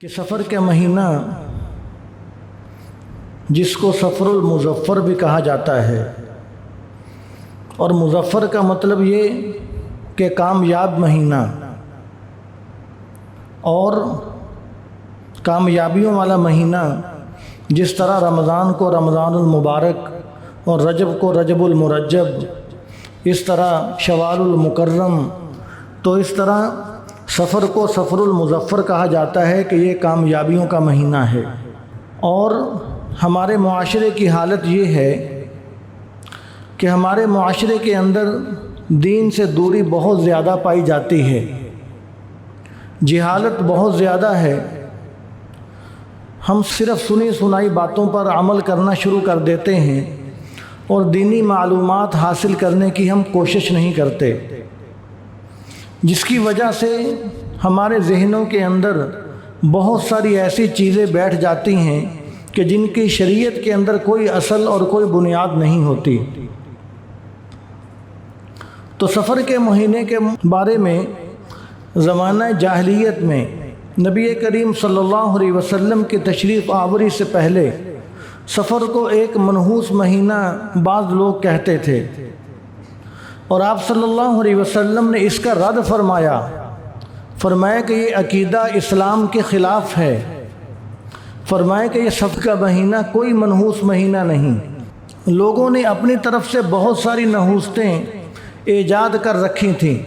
کہ سفر کا مہینہ جس کو سفر المظفر بھی کہا جاتا ہے، اور مظفر کا مطلب یہ کہ کامیاب مہینہ اور کامیابیوں والا مہینہ، جس طرح رمضان کو رمضان المبارک اور رجب کو رجب المرجب، اس طرح شوال المکرم، تو اس طرح سفر کو سفر المظفر کہا جاتا ہے کہ یہ کامیابیوں کا مہینہ ہے۔ اور ہمارے معاشرے کی حالت یہ ہے کہ ہمارے معاشرے کے اندر دین سے دوری بہت زیادہ پائی جاتی ہے، جہالت بہت زیادہ ہے۔ ہم صرف سنی سنائی باتوں پر عمل کرنا شروع کر دیتے ہیں اور دینی معلومات حاصل کرنے کی ہم کوشش نہیں کرتے، جس کی وجہ سے ہمارے ذہنوں کے اندر بہت ساری ایسی چیزیں بیٹھ جاتی ہیں کہ جن کی شریعت کے اندر کوئی اصل اور کوئی بنیاد نہیں ہوتی۔ تو سفر کے مہینے کے بارے میں زمانہ جاہلیت میں نبی کریم صلی اللہ علیہ وسلم کی تشریف آوری سے پہلے سفر کو ایک منحوس مہینہ بعض لوگ کہتے تھے، اور آپ صلی اللہ علیہ وسلم نے اس کا رد فرمایا کہ یہ عقیدہ اسلام کے خلاف ہے۔ فرمایا کہ یہ سفر کا مہینہ کوئی منحوس مہینہ نہیں، لوگوں نے اپنی طرف سے بہت ساری نحوستیں ایجاد کر رکھی تھیں،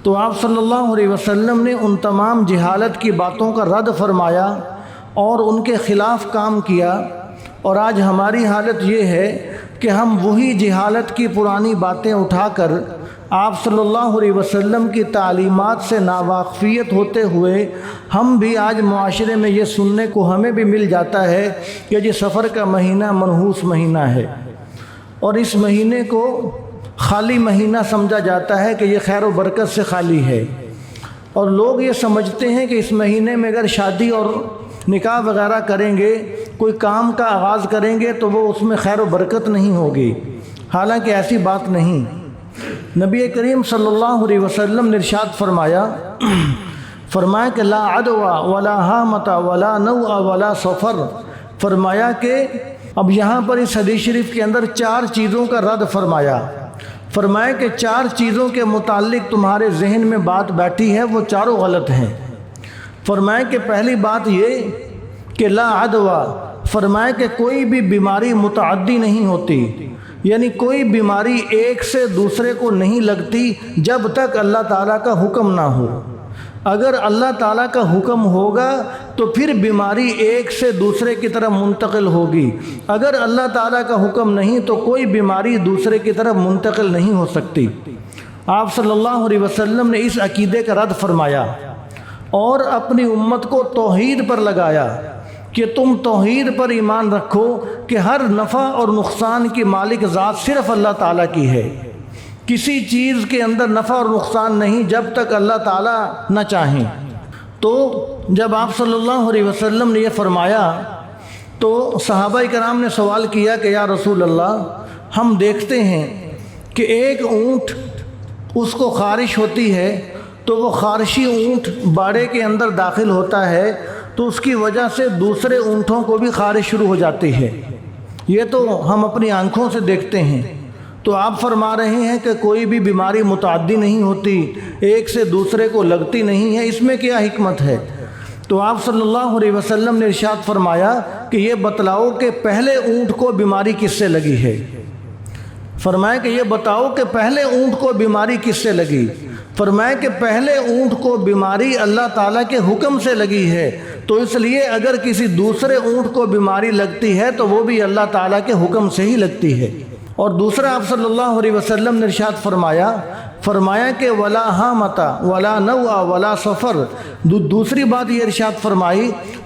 تو آپ صلی اللہ علیہ وسلم نے ان تمام جہالت کی باتوں کا رد فرمایا اور ان کے خلاف کام کیا۔ اور آج ہماری حالت یہ ہے کہ ہم وہی جہالت کی پرانی باتیں اٹھا کر آپ صلی اللہ علیہ وسلم کی تعلیمات سے ناواقفیت ہوتے ہوئے ہم بھی آج معاشرے میں یہ سننے کو ہمیں بھی مل جاتا ہے کہ یہ سفر کا مہینہ منحوس مہینہ ہے، اور اس مہینے کو خالی مہینہ سمجھا جاتا ہے کہ یہ خیر و برکت سے خالی ہے، اور لوگ یہ سمجھتے ہیں کہ اس مہینے میں اگر شادی اور نکاح وغیرہ کریں گے، کوئی کام کا آغاز کریں گے تو وہ اس میں خیر و برکت نہیں ہوگی، حالانکہ ایسی بات نہیں۔ نبی کریم صلی اللہ علیہ وسلم نے ارشاد فرمایا کہ لا عدوى ولا حامۃ ولا نوء ولا سفر، فرمایا کہ اب یہاں پر اس حدیث شریف کے اندر 4 چیزوں کا رد فرمایا کہ 4 چیزوں کے متعلق تمہارے ذہن میں بات بیٹھی ہے، وہ چاروں غلط ہیں۔ فرمایا کہ پہلی بات یہ کہ لا عدوى، فرمایا کہ کوئی بھی بیماری متعدی نہیں ہوتی، یعنی کوئی بیماری ایک سے دوسرے کو نہیں لگتی جب تک اللہ تعالیٰ کا حکم نہ ہو۔ اگر اللہ تعالیٰ کا حکم ہوگا تو پھر بیماری ایک سے دوسرے کی طرف منتقل ہوگی، اگر اللہ تعالیٰ کا حکم نہیں تو کوئی بیماری دوسرے کی طرف منتقل نہیں ہو سکتی۔ آپ صلی اللہ علیہ وسلم نے اس عقیدے کا رد فرمایا اور اپنی امت کو توحید پر لگایا کہ تم توحید پر ایمان رکھو کہ ہر نفع اور نقصان کی مالک ذات صرف اللہ تعالیٰ کی ہے، کسی چیز کے اندر نفع اور نقصان نہیں جب تک اللہ تعالیٰ نہ چاہیں۔ تو جب آپ صلی اللہ علیہ وسلم نے یہ فرمایا تو صحابہ کرام نے سوال کیا کہ یا رسول اللہ، ہم دیکھتے ہیں کہ ایک اونٹ اس کو خارش ہوتی ہے تو وہ خارشی اونٹ باڑے کے اندر داخل ہوتا ہے تو اس کی وجہ سے دوسرے اونٹوں کو بھی خارش شروع ہو جاتی ہے، یہ تو ہم اپنی آنکھوں سے دیکھتے ہیں۔ تو آپ فرما رہے ہیں کہ کوئی بھی بیماری متعدی نہیں ہوتی، ایک سے دوسرے کو لگتی نہیں ہے، اس میں کیا حکمت ہے؟ تو آپ صلی اللہ علیہ وسلم نے ارشاد فرمایا کہ یہ بتلاؤ کہ پہلے اونٹ کو بیماری کس سے لگی ہے؟ فرمایا کہ یہ بتاؤ کہ پہلے اونٹ کو بیماری کس سے لگی؟ فرمایا کہ پہلے اونٹ کو بیماری اللہ تعالیٰ کے حکم سے لگی ہے، تو اس لیے اگر کسی دوسرے اونٹ کو بیماری لگتی ہے تو وہ بھی اللہ تعالیٰ کے حکم سے ہی لگتی ہے۔ اور دوسرا آپ صلی اللہ علیہ وسلم نے ارشاد فرمایا کہ ولا حامۃ ولا نوء ولا سفر، دوسری بات یہ ارشاد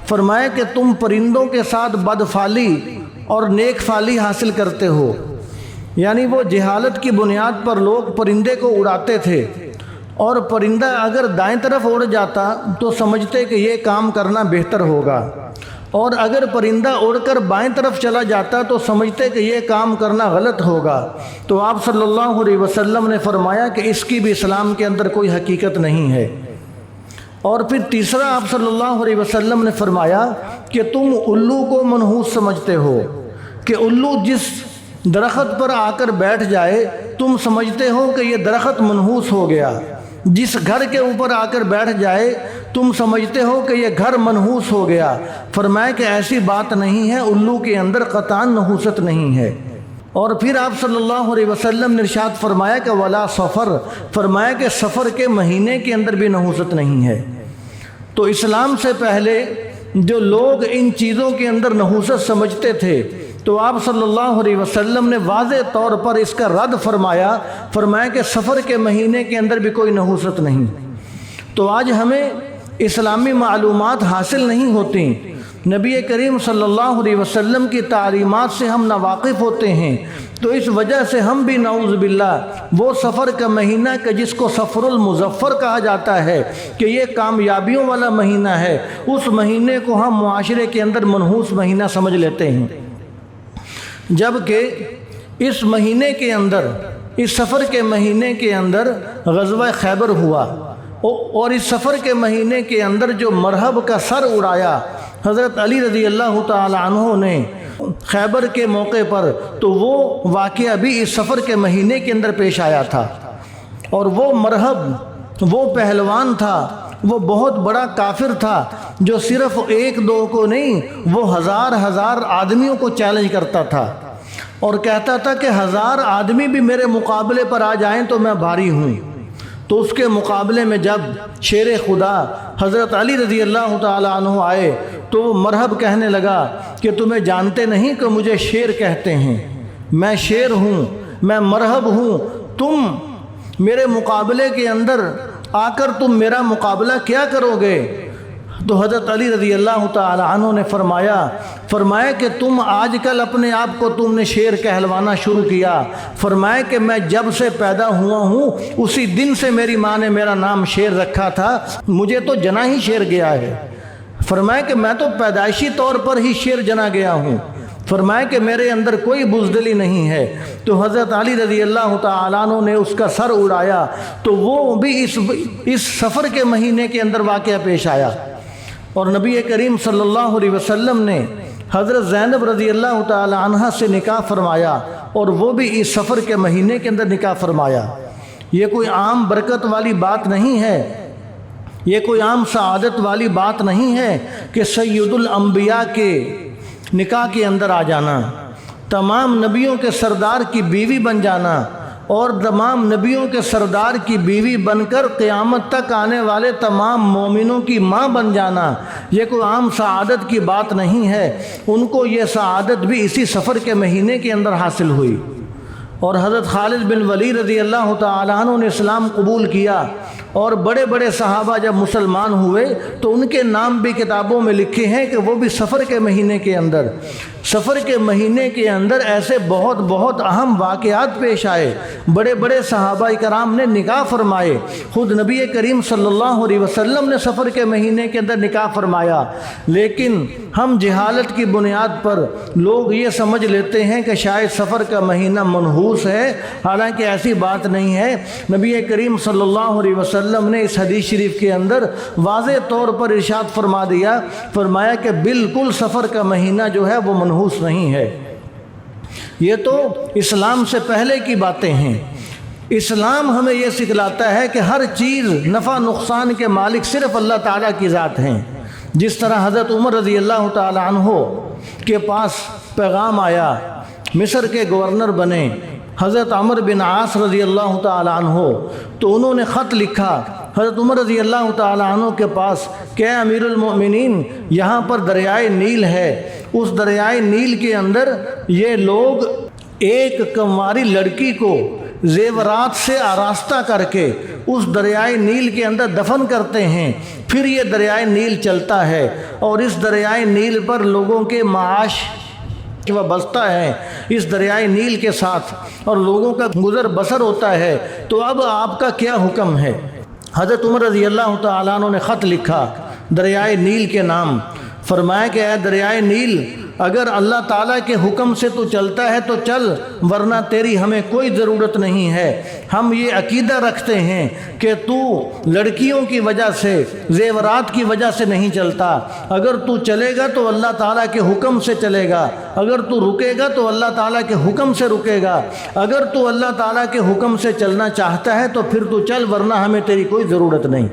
فرمایا کہ تم پرندوں کے ساتھ بدفعلی اور نیک فعلی حاصل کرتے ہو، یعنی وہ جہالت کی بنیاد پر لوگ پرندے کو اڑاتے تھے، اور پرندہ اگر دائیں طرف اڑ جاتا تو سمجھتے کہ یہ کام کرنا بہتر ہوگا، اور اگر پرندہ اڑ کر بائیں طرف چلا جاتا تو سمجھتے کہ یہ کام کرنا غلط ہوگا۔ تو آپ صلی اللہ علیہ وسلم نے فرمایا کہ اس کی بھی اسلام کے اندر کوئی حقیقت نہیں ہے، اور پھر تیسرا آپ صلی اللہ علیہ وسلم نے فرمایا کہ تم الو کو منحوس سمجھتے ہو، کہ الو جس درخت پر آ کر بیٹھ جائے تم سمجھتے ہو کہ یہ درخت منحوس ہو گیا، جس گھر کے اوپر آ کر بیٹھ جائے تم سمجھتے ہو کہ یہ گھر منحوس ہو گیا۔ فرمایا کہ ایسی بات نہیں ہے، الو کے اندر قطعاً نحوست نہیں ہے۔ اور پھر آپ صلی اللہ علیہ وسلم نے ارشاد فرمایا کہ ولا سفر، فرمایا کہ سفر کے مہینے کے اندر بھی نحوست نہیں ہے۔ تو اسلام سے پہلے جو لوگ ان چیزوں کے اندر نحوست سمجھتے تھے تو آپ صلی اللہ علیہ وسلم نے واضح طور پر اس کا رد فرمایا، فرمایا کہ سفر کے مہینے کے اندر بھی کوئی نحوست نہیں۔ تو آج ہمیں اسلامی معلومات حاصل نہیں ہوتی، نبی کریم صلی اللہ علیہ وسلم کی تعلیمات سے ہم ناواقف ہوتے ہیں، تو اس وجہ سے ہم بھی نعوذ باللہ وہ سفر کا مہینہ کہ جس کو سفر المظفر کہا جاتا ہے کہ یہ کامیابیوں والا مہینہ ہے، اس مہینے کو ہم معاشرے کے اندر منحوس مہینہ سمجھ لیتے ہیں، جبکہ اس مہینے کے اندر، اس سفر کے مہینے کے اندر غزوہ خیبر ہوا، اور اس سفر کے مہینے کے اندر جو مرحب کا سر اڑایا حضرت علی رضی اللہ تعالی عنہ نے خیبر کے موقع پر، تو وہ واقعہ بھی اس سفر کے مہینے کے اندر پیش آیا تھا۔ اور وہ مرحب وہ پہلوان تھا، وہ بہت بڑا کافر تھا جو صرف ایک دو کو نہیں، وہ ہزار ہزار آدمیوں کو چیلنج کرتا تھا اور کہتا تھا کہ 1000 آدمی بھی میرے مقابلے پر آ جائیں تو میں بھاری ہوں۔ تو اس کے مقابلے میں جب شیر خدا حضرت علی رضی اللہ تعالی عنہ آئے تو وہ مرحب کہنے لگا کہ تمہیں جانتے نہیں کہ مجھے شیر کہتے ہیں، میں شیر ہوں، میں مرحب ہوں، تم میرے مقابلے کے اندر آ کر تم میرا مقابلہ کیا کرو گے؟ تو حضرت علی رضی اللہ تعالی عنہ نے فرمایا کہ تم آج کل اپنے آپ کو تم نے شیر کہلوانا شروع کیا، فرمایا کہ میں جب سے پیدا ہوا ہوں اسی دن سے میری ماں نے میرا نام شیر رکھا تھا، مجھے تو جنا ہی شیر گیا ہے۔ فرمایا کہ میں تو پیدائشی طور پر ہی شیر جنا گیا ہوں، فرمایا کہ میرے اندر کوئی بزدلی نہیں ہے۔ تو حضرت علی رضی اللہ تعالیٰ عنہ نے اس کا سر اڑایا، تو وہ بھی اس سفر کے مہینے کے اندر واقعہ پیش آیا، اور نبی کریم صلی اللہ علیہ وسلم نے حضرت زینب رضی اللہ تعالی عنہ سے نکاح فرمایا، اور وہ بھی اس سفر کے مہینے کے اندر نکاح فرمایا۔ یہ کوئی عام برکت والی بات نہیں ہے، یہ کوئی عام سعادت والی بات نہیں ہے کہ سید الانبیاء کے نکاح کے اندر آ جانا، تمام نبیوں کے سردار کی بیوی بن جانا، اور تمام نبیوں کے سردار کی بیوی بن کر قیامت تک آنے والے تمام مومنوں کی ماں بن جانا، یہ کوئی عام سعادت کی بات نہیں ہے۔ ان کو یہ سعادت بھی اسی سفر کے مہینے کے اندر حاصل ہوئی۔ اور حضرت خالد بن ولید رضی اللہ تعالیٰ عنہ نے اسلام قبول کیا، اور بڑے بڑے صحابہ جب مسلمان ہوئے تو ان کے نام بھی کتابوں میں لکھے ہیں کہ وہ بھی سفر کے مہینے کے اندر، سفر کے مہینے کے اندر ایسے بہت بہت اہم واقعات پیش آئے، بڑے بڑے صحابہ کرام نے نکاح فرمائے، خود نبی کریم صلی اللہ علیہ وسلم نے سفر کے مہینے کے اندر نکاح فرمایا۔ لیکن ہم جہالت کی بنیاد پر لوگ یہ سمجھ لیتے ہیں کہ شاید سفر کا مہینہ منحوس ہے، حالانکہ ایسی بات نہیں ہے۔ نبی کریم صلی اللہ علیہ وسلم نے اس حدیث شریف کے اندر واضح طور پر ارشاد فرما دیا، فرمایا کہ بالکل سفر کا مہینہ جو ہے وہ منحوس نہیں ہے۔ یہ تو اسلام سے پہلے کی باتیں ہیں۔ اسلام ہمیں یہ سکھلاتا ہے کہ ہر چیز نفع نقصان کے مالک صرف اللہ تعالیٰ کی ذات ہیں۔ جس طرح حضرت عمر رضی اللہ تعالی عنہ کے پاس پیغام آیا، مصر کے گورنر بنے حضرت عمر بن عاص رضی اللہ تعالی عنہ، تو انہوں نے خط لکھا حضرت عمر رضی اللہ تعالی عنہ کے پاس کہ امیر المؤمنین، یہاں پر دریائے نیل ہے، اس دریائے نیل کے اندر یہ لوگ ایک کنواری لڑکی کو زیورات سے آراستہ کر کے اس دریائے نیل کے اندر دفن کرتے ہیں، پھر یہ دریائے نیل چلتا ہے، اور اس دریائے نیل پر لوگوں کے معاش وہ بستا ہے اس دریائے نیل کے ساتھ، اور لوگوں کا گزر بسر ہوتا ہے۔ تو اب آپ کا کیا حکم ہے؟ حضرت عمر رضی اللہ تعالیٰ عنہ نے خط لکھا دریائے نیل کے نام، فرمایا کہ اے دریائے نیل، اگر اللہ تعالیٰ کے حکم سے تو چلتا ہے تو چل، ورنہ تیری ہمیں کوئی ضرورت نہیں ہے۔ ہم یہ عقیدہ رکھتے ہیں کہ تو لڑکیوں کی وجہ سے، زیورات کی وجہ سے نہیں چلتا۔ اگر تو چلے گا تو اللہ تعالیٰ کے حکم سے چلے گا، اگر تو رکے گا تو اللہ تعالیٰ کے حکم سے رکے گا۔ اگر تو اللہ تعالیٰ کے حکم سے چلنا چاہتا ہے تو پھر تو چل، ورنہ ہمیں تیری کوئی ضرورت نہیں۔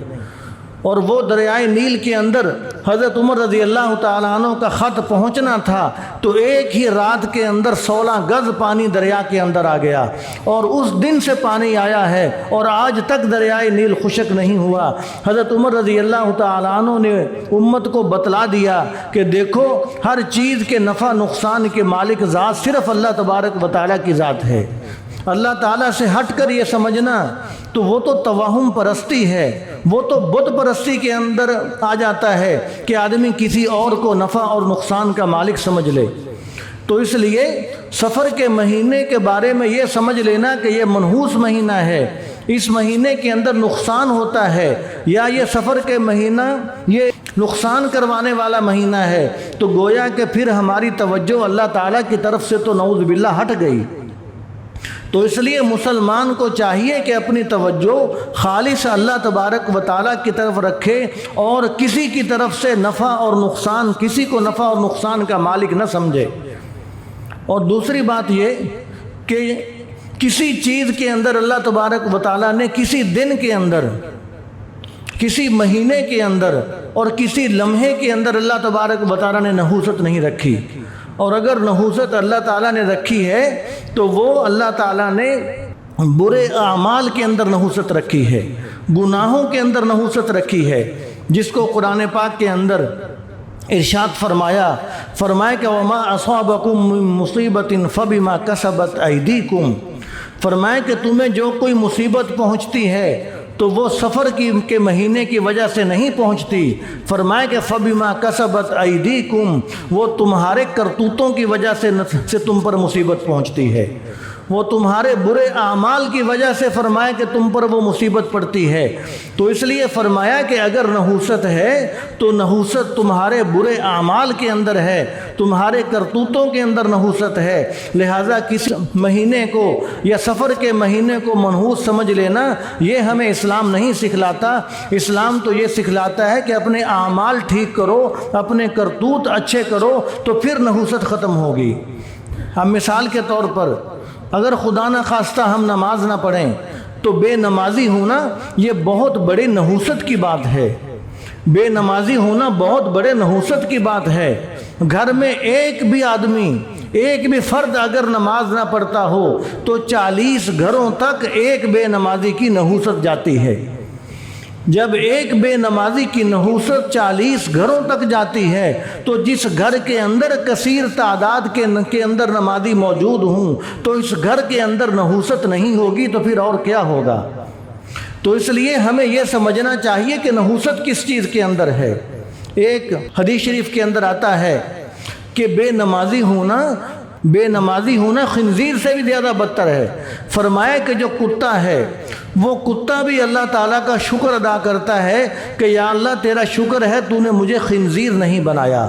اور وہ دریائے نیل کے اندر حضرت عمر رضی اللہ تعالیٰ عنہ کا خط پہنچنا تھا تو ایک ہی رات کے اندر 16 گز پانی دریا کے اندر آ گیا، اور اس دن سے پانی آیا ہے اور آج تک دریائے نیل خشک نہیں ہوا۔ حضرت عمر رضی اللہ تعالیٰ عنہ نے امت کو بتلا دیا کہ دیکھو، ہر چیز کے نفع نقصان کے مالک ذات صرف اللہ تبارک و تعالیٰ کی ذات ہے۔ اللہ تعالیٰ سے ہٹ کر یہ سمجھنا تو وہ تو توہم پرستی ہے، وہ تو بت پرستی کے اندر آ جاتا ہے کہ آدمی کسی اور کو نفع اور نقصان کا مالک سمجھ لے۔ تو اس لیے سفر کے مہینے کے بارے میں یہ سمجھ لینا کہ یہ منحوس مہینہ ہے، اس مہینے کے اندر نقصان ہوتا ہے، یا یہ سفر کے مہینہ یہ نقصان کروانے والا مہینہ ہے، تو گویا کہ پھر ہماری توجہ اللہ تعالیٰ کی طرف سے تو نعوذ باللہ ہٹ گئی۔ تو اس لیے مسلمان کو چاہیے کہ اپنی توجہ خالص اللہ تبارک و تعالیٰ کی طرف رکھے اور کسی کی طرف سے نفع اور نقصان، کسی کو نفع اور نقصان کا مالک نہ سمجھے۔ اور دوسری بات یہ کہ کسی چیز کے اندر اللہ تبارک و تعالیٰ نے کسی دن کے اندر، کسی مہینے کے اندر اور کسی لمحے کے اندر اللہ تبارک و تعالیٰ نے نحوست نہیں رکھی، اور اگر نحوست اللہ تعالیٰ نے رکھی ہے تو وہ اللہ تعالیٰ نے برے اعمال کے اندر نحوست رکھی ہے، گناہوں کے اندر نحوست رکھی ہے، جس کو قرآن پاک کے اندر ارشاد فرمایا کہ وما اصابکم من مصیبت فبما کسبت ایدیکم، فرمایا کہ تمہیں جو کوئی مصیبت پہنچتی ہے تو وہ سفر کے مہینے کی وجہ سے نہیں پہنچتی، فرمایا کہ فبما کسبت ایدیکم، وہ تمہارے کرتوتوں کی وجہ سے تم پر مصیبت پہنچتی ہے، وہ تمہارے برے اعمال کی وجہ سے فرمایا کہ تم پر وہ مصیبت پڑتی ہے۔ تو اس لیے فرمایا کہ اگر نحوست ہے تو نحوست تمہارے برے اعمال کے اندر ہے، تمہارے کرتوتوں کے اندر نحوست ہے، لہٰذا کسی مہینے کو یا سفر کے مہینے کو منحوس سمجھ لینا یہ ہمیں اسلام نہیں سکھلاتا۔ اسلام تو یہ سکھلاتا ہے کہ اپنے اعمال ٹھیک کرو، اپنے کرتوت اچھے کرو تو پھر نحوست ختم ہوگی۔ ہم مثال کے طور پر اگر خدا نہ خواستہ ہم نماز نہ پڑھیں تو بے نمازی ہونا یہ بہت بڑی نحوست کی بات ہے، بے نمازی ہونا بہت بڑے نحوست کی بات ہے۔ گھر میں ایک بھی آدمی، ایک بھی فرد اگر نماز نہ پڑھتا ہو تو 40 گھروں تک ایک بے نمازی کی نحوست جاتی ہے۔ جب ایک بے نمازی کی نحوست 40 گھروں تک جاتی ہے تو جس گھر کے اندر کثیر تعداد کے اندر نمازی موجود ہوں تو اس گھر کے اندر نحوست نہیں ہوگی تو پھر اور کیا ہوگا؟ تو اس لیے ہمیں یہ سمجھنا چاہیے کہ نحوست کس چیز کے اندر ہے۔ ایک حدیث شریف کے اندر آتا ہے کہ بے نمازی ہونا خنزیر سے بھی زیادہ بدتر ہے۔ فرمایا کہ جو کتا ہے وہ کتا بھی اللہ تعالیٰ کا شکر ادا کرتا ہے کہ یا اللہ تیرا شکر ہے تو نے مجھے خنزیر نہیں بنایا،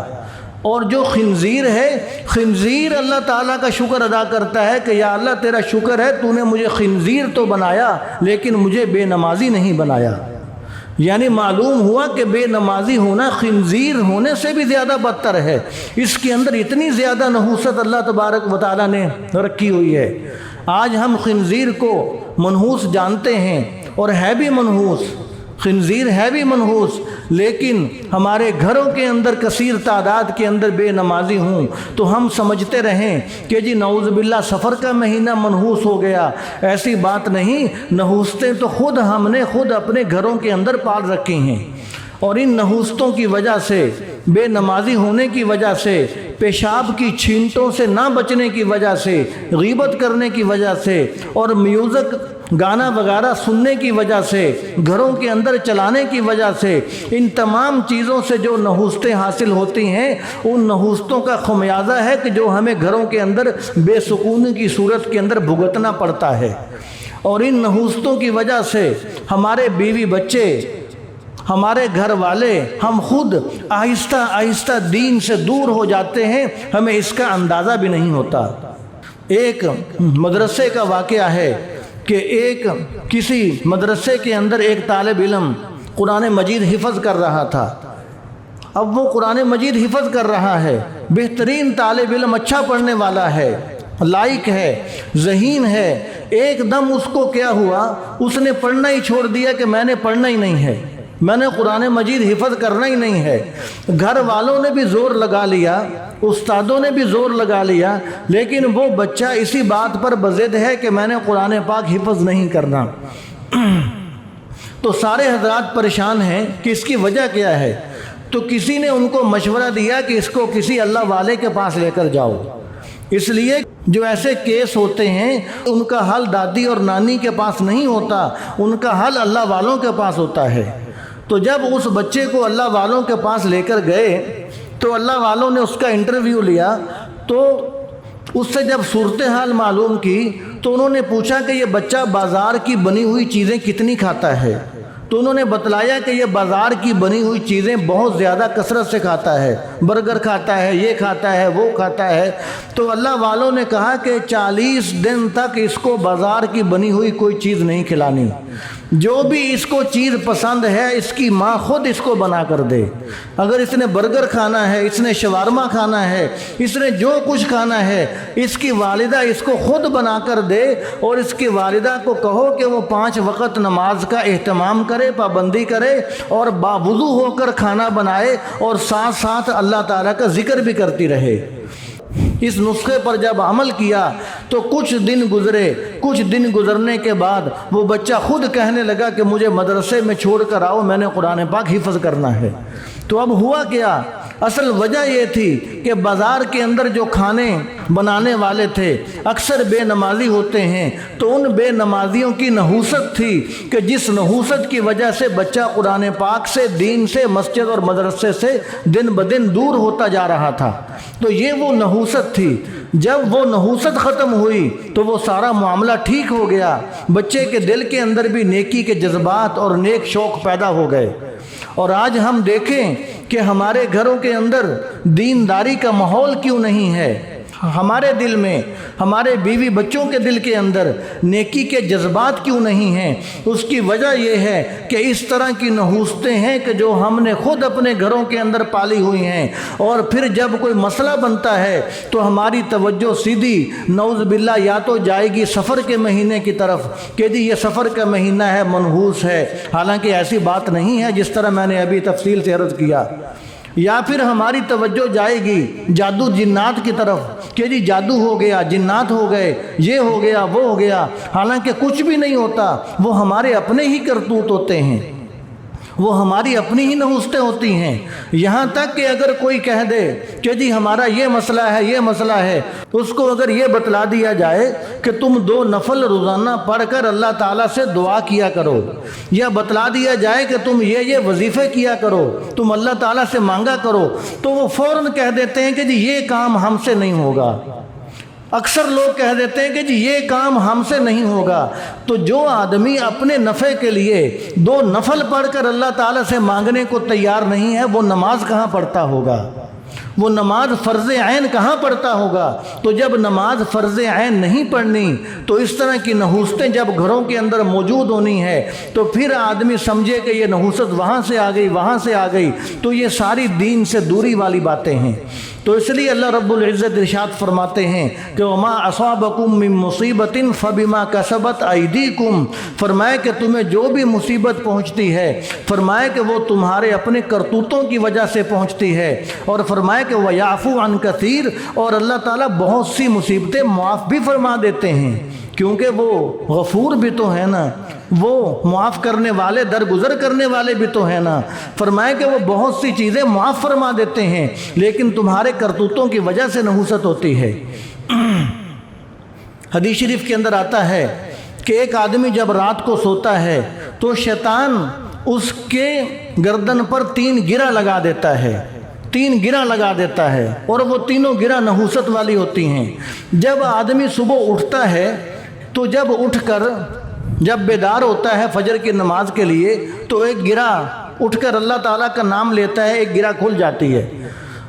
اور جو خنزیر ہے خنزیر اللہ تعالیٰ کا شکر ادا کرتا ہے کہ یا اللہ تیرا شکر ہے تو نے مجھے خنزیر تو بنایا لیکن مجھے بے نمازی نہیں بنایا۔ یعنی معلوم ہوا کہ بے نمازی ہونا خنزیر ہونے سے بھی زیادہ بدتر ہے۔ اس کے اندر اتنی زیادہ نحوست اللہ تبارک و تعالیٰ نے رکھی ہوئی ہے۔ آج ہم خنزیر کو منحوس جانتے ہیں اور ہے بھی منحوس، خنزیر ہے بھی منحوس، لیکن ہمارے گھروں کے اندر کثیر تعداد کے اندر بے نمازی ہوں تو ہم سمجھتے رہیں کہ جی نعوذ باللہ سفر کا مہینہ منحوس ہو گیا۔ ایسی بات نہیں، نحوستیں تو ہم نے خود اپنے گھروں کے اندر پال رکھی ہیں، اور ان نحوستوں کی وجہ سے، بے نمازی ہونے کی وجہ سے، پیشاب کی چھینٹوں سے نہ بچنے کی وجہ سے، غیبت کرنے کی وجہ سے اور میوزک گانا وغیرہ سننے کی وجہ سے، گھروں کے اندر چلانے کی وجہ سے، ان تمام چیزوں سے جو نحوستیں حاصل ہوتی ہیں ان نحوستوں کا خمیازہ ہے کہ جو ہمیں گھروں کے اندر بے سکونی کی صورت کے اندر بھگتنا پڑتا ہے۔ اور ان نحوستوں کی وجہ سے ہمارے بیوی بچے ہمارے گھر والے، ہم خود آہستہ آہستہ دین سے دور ہو جاتے ہیں، ہمیں اس کا اندازہ بھی نہیں ہوتا۔ ایک مدرسے کا واقعہ ہے کہ ایک کسی مدرسے کے اندر ایک طالب علم قرآن مجید حفظ کر رہا تھا۔ اب وہ قرآن مجید حفظ کر رہا ہے، بہترین طالب علم، اچھا پڑھنے والا ہے، لائق ہے، ذہین ہے۔ ایک دم اس کو کیا ہوا، اس نے پڑھنا ہی چھوڑ دیا کہ میں نے پڑھنا ہی نہیں ہے، میں نے قرآن مجید حفظ کرنا ہی نہیں ہے۔ گھر والوں نے بھی زور لگا لیا، استادوں نے بھی زور لگا لیا، لیکن وہ بچہ اسی بات پر بضد ہے کہ میں نے قرآن پاک حفظ نہیں کرنا۔ تو سارے حضرات پریشان ہیں کہ اس کی وجہ کیا ہے۔ تو کسی نے ان کو مشورہ دیا کہ اس کو کسی اللہ والے کے پاس لے کر جاؤ، اس لیے جو ایسے کیس ہوتے ہیں ان کا حل دادی اور نانی کے پاس نہیں ہوتا، ان کا حل اللہ والوں کے پاس ہوتا ہے۔ تو جب اس بچے کو اللہ والوں کے پاس لے کر گئے تو اللہ والوں نے اس کا انٹرویو لیا، تو اس سے جب صورتحال معلوم کی تو انہوں نے پوچھا کہ یہ بچہ بازار کی بنی ہوئی چیزیں کتنی کھاتا ہے؟ تو انہوں نے بتلایا کہ یہ بازار کی بنی ہوئی چیزیں بہت زیادہ کثرت سے کھاتا ہے، برگر کھاتا ہے، یہ کھاتا ہے، وہ کھاتا ہے۔ تو اللہ والوں نے کہا کہ 40 دن تک اس کو بازار کی بنی ہوئی کوئی چیز نہیں کھلانی، جو بھی اس کو چیز پسند ہے اس کی ماں خود اس کو بنا کر دے۔ اگر اس نے برگر کھانا ہے، اس نے شاورما کھانا ہے، اس نے جو کچھ کھانا ہے، اس کی والدہ اس کو خود بنا کر دے، اور اس کی والدہ کو کہو کہ وہ 5 وقت نماز کا اہتمام کرے، پابندی کرے، اور باوضو ہو کر کھانا بنائے، اور ساتھ ساتھ اللہ تعالیٰ کا ذکر بھی کرتی رہے۔ اس نسخے پر جب عمل کیا تو کچھ دن گزرنے کے بعد وہ بچہ خود کہنے لگا کہ مجھے مدرسے میں چھوڑ کر آؤ، میں نے قرآن پاک حفظ کرنا ہے۔ تو اب ہوا کیا؟ اصل وجہ یہ تھی کہ بازار کے اندر جو کھانے بنانے والے تھے اکثر بے نمازی ہوتے ہیں، تو ان بے نمازیوں کی نحوست تھی کہ جس نحوست کی وجہ سے بچہ قرآن پاک سے، دین سے، مسجد اور مدرسے سے دن بدن دور ہوتا جا رہا تھا۔ تو یہ وہ نحوست تھی۔ جب وہ نحوست ختم ہوئی تو وہ سارا معاملہ ٹھیک ہو گیا، بچے کے دل کے اندر بھی نیکی کے جذبات اور نیک شوق پیدا ہو گئے۔ اور آج ہم دیکھیں کہ ہمارے گھروں کے اندر دینداری کا ماحول کیوں نہیں ہے، ہمارے دل میں، ہمارے بیوی بچوں کے دل کے اندر نیکی کے جذبات کیوں نہیں ہیں؟ اس کی وجہ یہ ہے کہ اس طرح کی نحوستیں ہیں کہ جو ہم نے خود اپنے گھروں کے اندر پالی ہوئی ہیں، اور پھر جب کوئی مسئلہ بنتا ہے تو ہماری توجہ سیدھی نعوذ باللہ یا تو جائے گی سفر کے مہینے کی طرف کہ جی یہ سفر کا مہینہ ہے، منحوس ہے، حالانکہ ایسی بات نہیں ہے جس طرح میں نے ابھی تفصیل سے عرض کیا، یا پھر ہماری توجہ جائے گی جادو جنات کی طرف کہ جی جادو ہو گیا، جنات ہو گئے، یہ ہو گیا، وہ ہو گیا، حالانکہ کچھ بھی نہیں ہوتا، وہ ہمارے اپنے ہی کرتوت ہوتے ہیں، وہ ہماری اپنی ہی نحوستیں ہوتی ہیں۔ یہاں تک کہ اگر کوئی کہہ دے کہ جی ہمارا یہ مسئلہ ہے، یہ مسئلہ ہے، اس کو اگر یہ بتلا دیا جائے کہ تم 2 نفل روزانہ پڑھ کر اللہ تعالیٰ سے دعا کیا کرو، یا بتلا دیا جائے کہ تم یہ وظیفے کیا کرو، تم اللہ تعالیٰ سے مانگا کرو، تو وہ فوراً کہہ دیتے ہیں کہ جی یہ کام ہم سے نہیں ہوگا۔ اکثر لوگ کہہ دیتے ہیں کہ جی یہ کام ہم سے نہیں ہوگا۔ تو جو آدمی اپنے نفع کے لیے 2 نفل پڑھ کر اللہ تعالیٰ سے مانگنے کو تیار نہیں ہے، وہ نماز کہاں پڑھتا ہوگا؟ وہ نماز فرض عین کہاں پڑھتا ہوگا؟ تو جب نماز فرض عین نہیں پڑھنی تو اس طرح کی نحوستیں جب گھروں کے اندر موجود ہونی ہے تو پھر آدمی سمجھے کہ یہ نحوست وہاں سے آ گئی، وہاں سے آ گئی، تو یہ ساری دین سے دوری والی باتیں ہیں۔ تو اس لیے اللہ رب العزت ارشاد فرماتے ہیں کہ وما اصابکم من مصیبت فبما کسبت ایدیکم، فرمائے کہ تمہیں جو بھی مصیبت پہنچتی ہے فرمائے کہ وہ تمہارے اپنے کرتوتوں کی وجہ سے پہنچتی ہے، اور فرمائے کہ وَيَعْفُو عَنْ كَثِيرٍ، اور اللہ تعالیٰ بہت سی مصیبتیں معاف بھی فرما دیتے ہیں، کیونکہ وہ غفور بھی تو ہے نا، وہ معاف کرنے والے، درگزر کرنے والے بھی تو ہیں نا۔ فرمائے کہ وہ بہت سی چیزیں معاف فرما دیتے ہیں، لیکن تمہارے کرتوتوں کی وجہ سے نحوست ہوتی ہے۔ حدیث شریف کے اندر آتا ہے کہ ایک آدمی جب رات کو سوتا ہے تو شیطان اس کے گردن پر 3 گرہ لگا دیتا ہے، 3 گرہ لگا دیتا ہے، اور وہ تینوں گرہ نحوست والی ہوتی ہیں۔ جب آدمی صبح اٹھتا ہے تو جب اٹھ کر جب بیدار ہوتا ہے فجر کی نماز کے لیے تو ایک گرہ اٹھ کر اللہ تعالیٰ کا نام لیتا ہے ایک گرہ کھل جاتی ہے،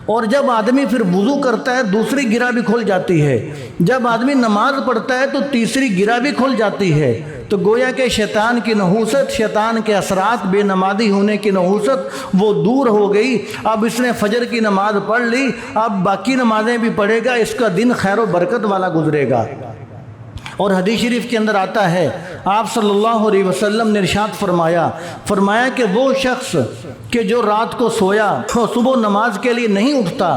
اور جب آدمی پھر وضو کرتا ہے دوسری گرہ بھی کھل جاتی ہے، جب آدمی نماز پڑھتا ہے تو تیسری گرہ بھی کھل جاتی ہے۔ تو گویا کہ شیطان کی نحوست، شیطان کے اثرات، بے نمازی ہونے کی نحوست وہ دور ہو گئی۔ اب اس نے فجر کی نماز پڑھ لی، اب باقی نمازیں بھی پڑھے گا، اس کا دن خیر و برکت والا گزرے گا۔ اور حدیث شریف کے اندر آتا ہے، آپ صلی اللہ علیہ وسلم نے ارشاد فرمایا کہ وہ شخص کہ جو رات کو سویا وہ صبح نماز کے لیے نہیں اٹھتا،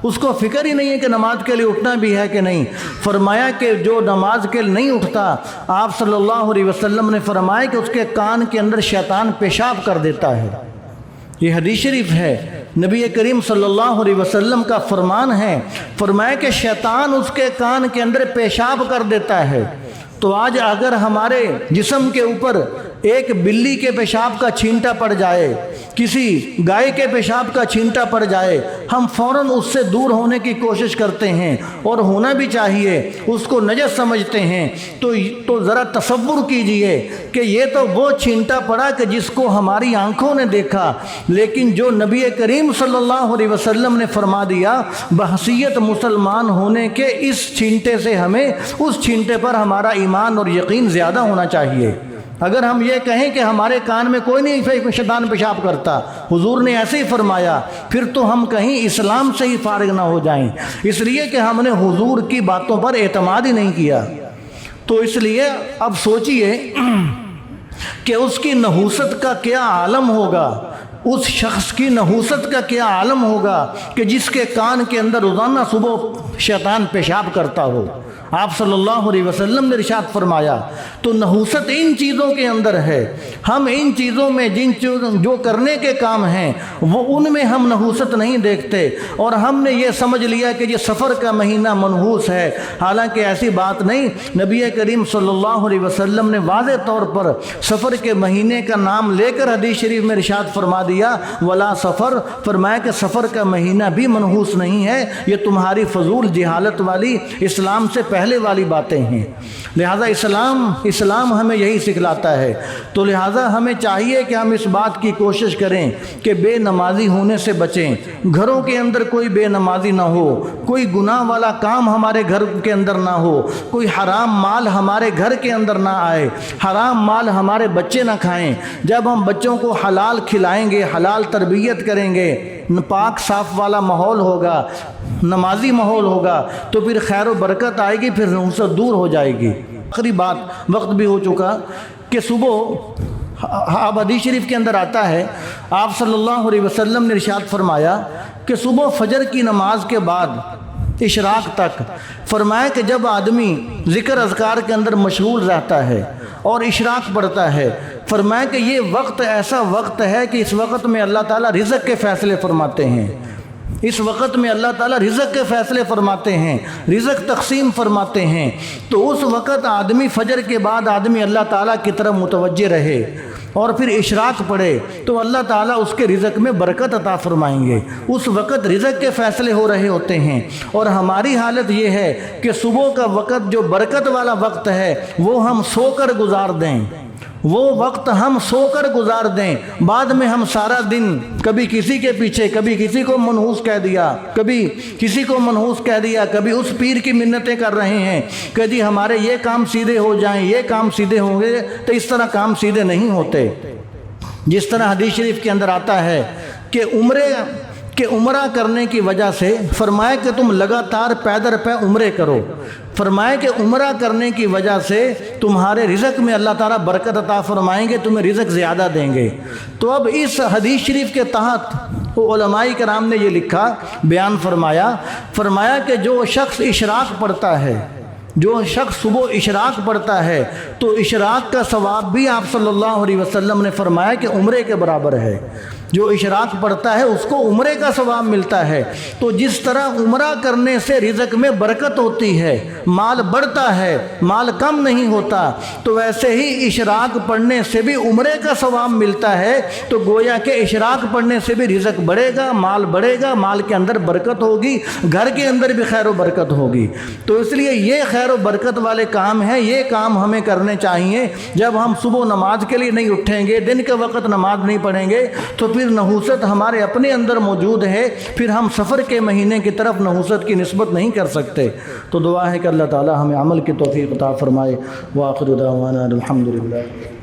اس کو فکر ہی نہیں ہے کہ نماز کے لیے اٹھنا بھی ہے کہ نہیں، فرمایا کہ جو نماز کے لیے نہیں اٹھتا، آپ صلی اللہ علیہ وسلم نے فرمایا کہ اس کے کان کے اندر شیطان پیشاب کر دیتا ہے۔ یہ حدیث شریف ہے، نبی کریم صلی اللہ علیہ وسلم کا فرمان ہے، فرمایا کہ شیطان اس کے کان کے اندر پیشاب کر دیتا ہے۔ تو آج اگر ہمارے جسم کے اوپر ایک بلی کے پیشاب کا چھینٹا پڑ جائے، کسی گائے کے پیشاب کا چھینٹا پڑ جائے، ہم فوراً اس سے دور ہونے کی کوشش کرتے ہیں، اور ہونا بھی چاہیے، اس کو نجس سمجھتے ہیں۔ تو ذرا تصور کیجئے کہ یہ تو وہ چھینٹا پڑا کہ جس کو ہماری آنکھوں نے دیکھا، لیکن جو نبی کریم صلی اللہ علیہ وسلم نے فرما دیا بحیثیت مسلمان ہونے کے، اس چھینٹے سے ہمیں اس چھینٹے پر ہمارا ایمان اور یقین زیادہ ہونا چاہیے۔ اگر ہم یہ کہیں کہ ہمارے کان میں کوئی نہیں شیطان پیشاب کرتا، حضور نے ایسے ہی فرمایا، پھر تو ہم کہیں اسلام سے ہی فارغ نہ ہو جائیں، اس لیے کہ ہم نے حضور کی باتوں پر اعتماد ہی نہیں کیا۔ تو اس لیے اب سوچئے کہ اس کی نحوست کا کیا عالم ہوگا، اس شخص کی نحوست کا کیا عالم ہوگا کہ جس کے کان کے اندر روزانہ صبح شیطان پیشاب کرتا ہو۔ آپ صلی اللہ علیہ وسلم نے ارشاد فرمایا، تو نحوست ان چیزوں کے اندر ہے، ہم ان چیزوں میں جو کرنے کے کام ہیں وہ ان میں ہم نحوست نہیں دیکھتے، اور ہم نے یہ سمجھ لیا کہ یہ سفر کا مہینہ منحوس ہے، حالانکہ ایسی بات نہیں۔ نبی کریم صلی اللہ علیہ وسلم نے واضح طور پر سفر کے مہینے کا نام لے کر حدیث شریف میں ارشاد فرما دیا، ولا سفر، فرمایا کہ سفر کا مہینہ بھی منحوس نہیں ہے، یہ تمہاری فضول جہالت والی، اسلام سے پہلے والی باتیں ہیں۔ لہذا اسلام ہمیں یہی سکھلاتا ہے۔ تو لہذا ہمیں چاہیے کہ ہم اس بات کی کوشش کریں کہ بے نمازی ہونے سے بچیں، گھروں کے اندر کوئی بے نمازی نہ ہو، کوئی گناہ والا کام ہمارے گھر کے اندر نہ ہو، کوئی حرام مال ہمارے گھر کے اندر نہ آئے، حرام مال ہمارے بچے نہ کھائیں۔ جب ہم بچوں کو حلال کھلائیں گے، حلال تربیت کریں گے، پاک صاف والا ماحول ہوگا، نمازی ماحول ہوگا، تو پھر خیر و برکت آئے گی، پھر نحوست دور ہو جائے گی۔ آخری بات، وقت بھی ہو چکا، کہ صبح اب حدیث شریف کے اندر آتا ہے، آپ صلی اللہ علیہ وسلم نے ارشاد فرمایا کہ صبح فجر کی نماز کے بعد اشراق تک، فرمایا کہ جب آدمی ذکر اذکار کے اندر مشغول رہتا ہے اور اشراق پڑھتا ہے، فرمایا کہ یہ وقت ایسا وقت ہے کہ اس وقت میں اللہ تعالیٰ رزق کے فیصلے فرماتے ہیں، اس وقت میں اللہ تعالیٰ رزق کے فیصلے فرماتے ہیں، رزق تقسیم فرماتے ہیں۔ تو اس وقت آدمی فجر کے بعد آدمی اللہ تعالیٰ کی طرف متوجہ رہے اور پھر اشراق پڑھے، تو اللہ تعالیٰ اس کے رزق میں برکت عطا فرمائیں گے۔ اس وقت رزق کے فیصلے ہو رہے ہوتے ہیں، اور ہماری حالت یہ ہے کہ صبح کا وقت جو برکت والا وقت ہے وہ ہم سو کر گزار دیں، وہ وقت ہم سو کر گزار دیں، بعد میں ہم سارا دن کبھی کسی کے پیچھے، کبھی کسی کو منحوس کہہ دیا، کبھی کسی کو منحوس کہہ دیا، کبھی اس پیر کی منتیں کر رہے ہیں کہ جی ہمارے یہ کام سیدھے ہو جائیں، یہ کام سیدھے ہوں گے، تو اس طرح کام سیدھے نہیں ہوتے۔ جس طرح حدیث شریف کے اندر آتا ہے کہ عمرہ کرنے کی وجہ سے، فرمایا کہ تم لگاتار پے در پے عمرے کرو، فرمایا کہ عمرہ کرنے کی وجہ سے تمہارے رزق میں اللہ تعالیٰ برکت عطا فرمائیں گے، تمہیں رزق زیادہ دیں گے۔ تو اب اس حدیث شریف کے تحت علماء کرام نے یہ لکھا، بیان فرمایا کہ جو شخص اشراق پڑھتا ہے، جو شخص صبح اشراق پڑھتا ہے، تو اشراق کا ثواب بھی آپ صلی اللہ علیہ وسلم نے فرمایا کہ عمرے کے برابر ہے۔ جو اشراق پڑھتا ہے اس کو عمرے کا ثواب ملتا ہے۔ تو جس طرح عمرہ کرنے سے رزق میں برکت ہوتی ہے، مال بڑھتا ہے، مال کم نہیں ہوتا، تو ویسے ہی اشراق پڑھنے سے بھی عمرے کا ثواب ملتا ہے۔ تو گویا کہ اشراق پڑھنے سے بھی رزق بڑھے گا، مال کے اندر برکت ہوگی، گھر کے اندر بھی خیر و برکت ہوگی۔ تو اس لیے یہ خیر و برکت والے کام ہیں، یہ کام ہمیں کرنے چاہیے۔ جب ہم صبح نماز کے لیے نہیں اٹھیں گے، دن کے وقت نماز نہیں پڑھیں گے، تو پھر نحوست ہمارے اپنے اندر موجود ہے، پھر ہم سفر کے مہینے کی طرف نحوست کی نسبت نہیں کر سکتے۔ تو دعا ہے کہ اللہ تعالی ہمیں عمل کی توفیق عطا فرمائے۔ وآخر دعوانا الحمدللہ۔